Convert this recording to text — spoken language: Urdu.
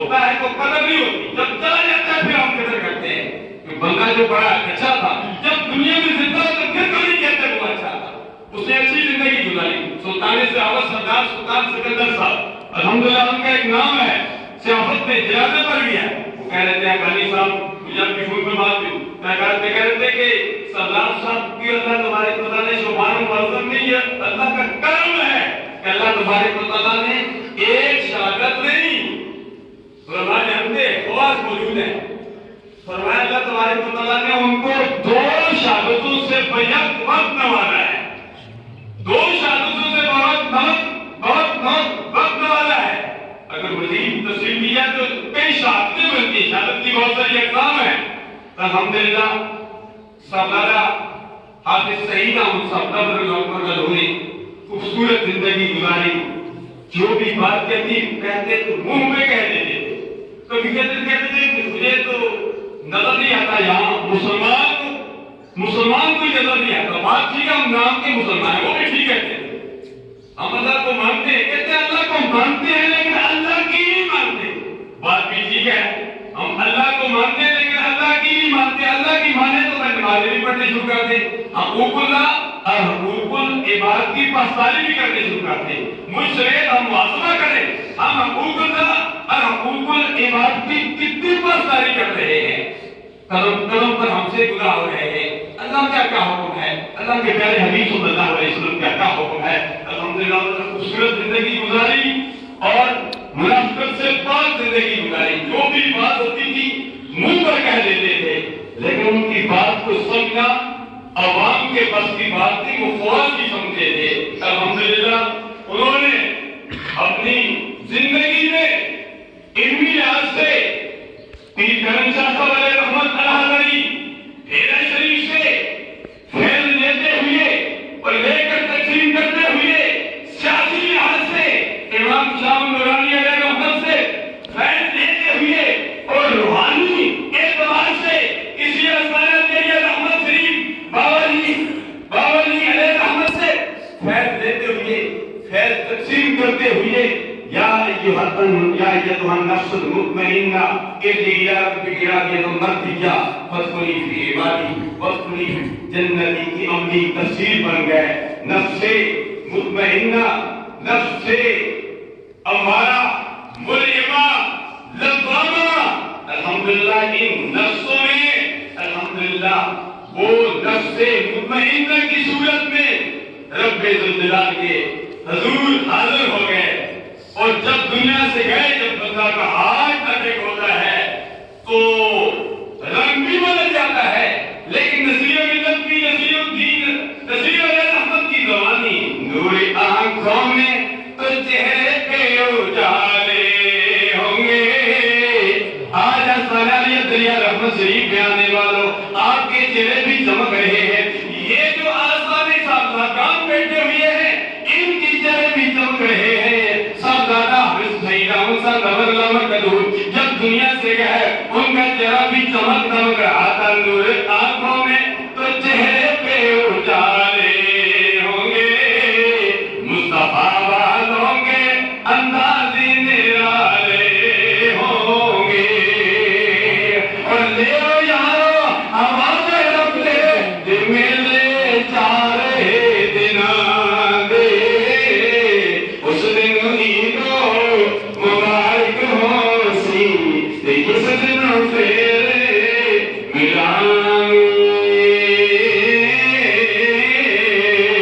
ہوتا ہے تو قدر نہیں ہوتی، جب چلا جاتا ہے پھر ہم قدر کرتے ہیں کہ بندہ جو بڑا اچھا تھا جب دنیا میں زندہ تو پھر کبھی کہتے وہ اچھا تھا، اس نے اچھی زندگی گزاری۔ سلطان سیاوت سردار سلطان سکندر صاحب الحمدللہ ان کا ایک نام ہے، سیاست میں جنازے پر بھی ہے، وہ کہہ رہے تھے غنی صاحب مجھے آپ کی فون میں بات دی، کہہ رہے تھے کہ سردار صاحب کی اللہ تبارک و تعالیٰ نے شبان معظم نہیں ہے، اللہ کا کرم ہے کہ اللہ تبارک و تعالیٰ نے ایک شہادت نہیں فرمایا ہم نے خواص موجود ہے، فرمایا اللہ تبارک و تعالیٰ نے ان کو 2 شہادتوں سے بیک وقت نوازا ہے، 2 شہادتوں سے بہت وقت نوازا ہے۔ اگر مزید تفصیل دی جائے تو کئی شہادتیں بنتی ہیں، شہادت کی بہت ساری اقسام ہیں۔ الحمدللہ صاحبزادہ حافظ سعید احمد صاحب نے خوبصورت زندگی گزاری، جو بھی بات کہتے تو منہ میں کہہ دیتے تھے، کبھی کہتے تھے کہ مجھے تو نظر نہیں آتا یہاں مسلمان کوئی نظر نہیں آتا، بات ٹھیک ہے ہم نام کے مسلمان ہیں وہ بھی ٹھیک کہتے ہیں، ہم اللہ کو مانتے ہیں، کہتے ہیں اللہ کو مانتے ہیں لیکن اللہ کی نہیں مانتے، بات بھی ٹھیک ہے ہم اللہ کو مانتے ہیں لیکن اللہ کی نہیں مانتے، اللہ کی مانے تو میں نمازیں بھی پڑھنے شروع کر دیں، حقوق اللہ اور حقوق العباد کی پاسداری بھی کرنے شروع کرتے ہیں، مجھ سے ہم محاسبہ کریں ہم حقوق اللہ اور حقوق العباد کی کتنی پاسداری کر رہے ہیں، قدم قدم پر ہم سے گناہ ہو رہے ہیں، اللہ کا کیا حکم ہے، اللہ کے پیارے حبیب صلی اللہ علیہ وسلم کا کیا حکم ہے۔ الحمدللہ خوبصورت زندگی گزاری اور منافقت سے پاک زندگی گزاری، جو بھی بات ہوتی تھی منہ پر کہہ دیتے تھے لیکن ان کی بات کو سمجھنا عوام کے بس کی بات نہیں، وہ خواص کی سمجھتے تھے۔ الحمدللہ انہوں نے اپنی زندگی میں علمی لحاظ سے پیر کرم شاہ صاحب علیہ رحمت اللہ علیہ ڈیرہ شریف سے فیض لیتے ہوئے اور لے کر تقسیم کرتے ہوئے، سیاسی لحاظ سے امام شاہ نورانی علیہ رحمت سے فیض لیتے ہوئے اور روحانی اعتبار سے اسی اسمانت علیہ رحمت شریف بابا جی علیہ رحمت سے فیض لیتے ہوئے، فیض تقسیم کرتے ہوئے، یا ایھا النفس المطمئنہ ارجعی الی ربک راضیۃ مرضیہ فادخلی فی عبادی وادخلی جنتی کی عملی تفسیر بن گئے۔ نفس مطمئنہ، نفس امارہ، ملہمہ، لوامہ، الحمدللہ ان نفسوں میں الحمدللہ وہ نفس مطمئنہ کی صورت میں رب ذوالجلال کے حضور حاضر ہو گئے، اور جب دنیا سے گئے، جب بندہ کا ہارٹ اٹیک ہوتا ہے تو رنگ بھی بدل جاتا ہے، لیکن نصیر ملت کی، نصیر الدین، نصیر علیہ رحمت کی زبانی، نور آنکھوں میں تو چہرے پہ اجالے ہوں گے۔ آج اسمانیت دریا رحمت شریف پہ آنے والوں، آپ کے چہرے بھی چمک رہے ہیں، یہ جو آسمانی صاحبزادگان بیٹھے ہوئے ہیں ان کی چہرے بھی چمک رہے ہیں۔ جب دنیا سے گئے ان کا چہرہ بھی چمک دمک رہا تھا، نور آنکھوں میں تو چہرے پہ اجالے ہوں گے، مصطفیٰ والوں کے انداز نرالے ہوں گے۔ اور لے او یارو آواز رب لے ملے چارے دن دے، اس دن مبارک ہو سی، اس دن پھر ملا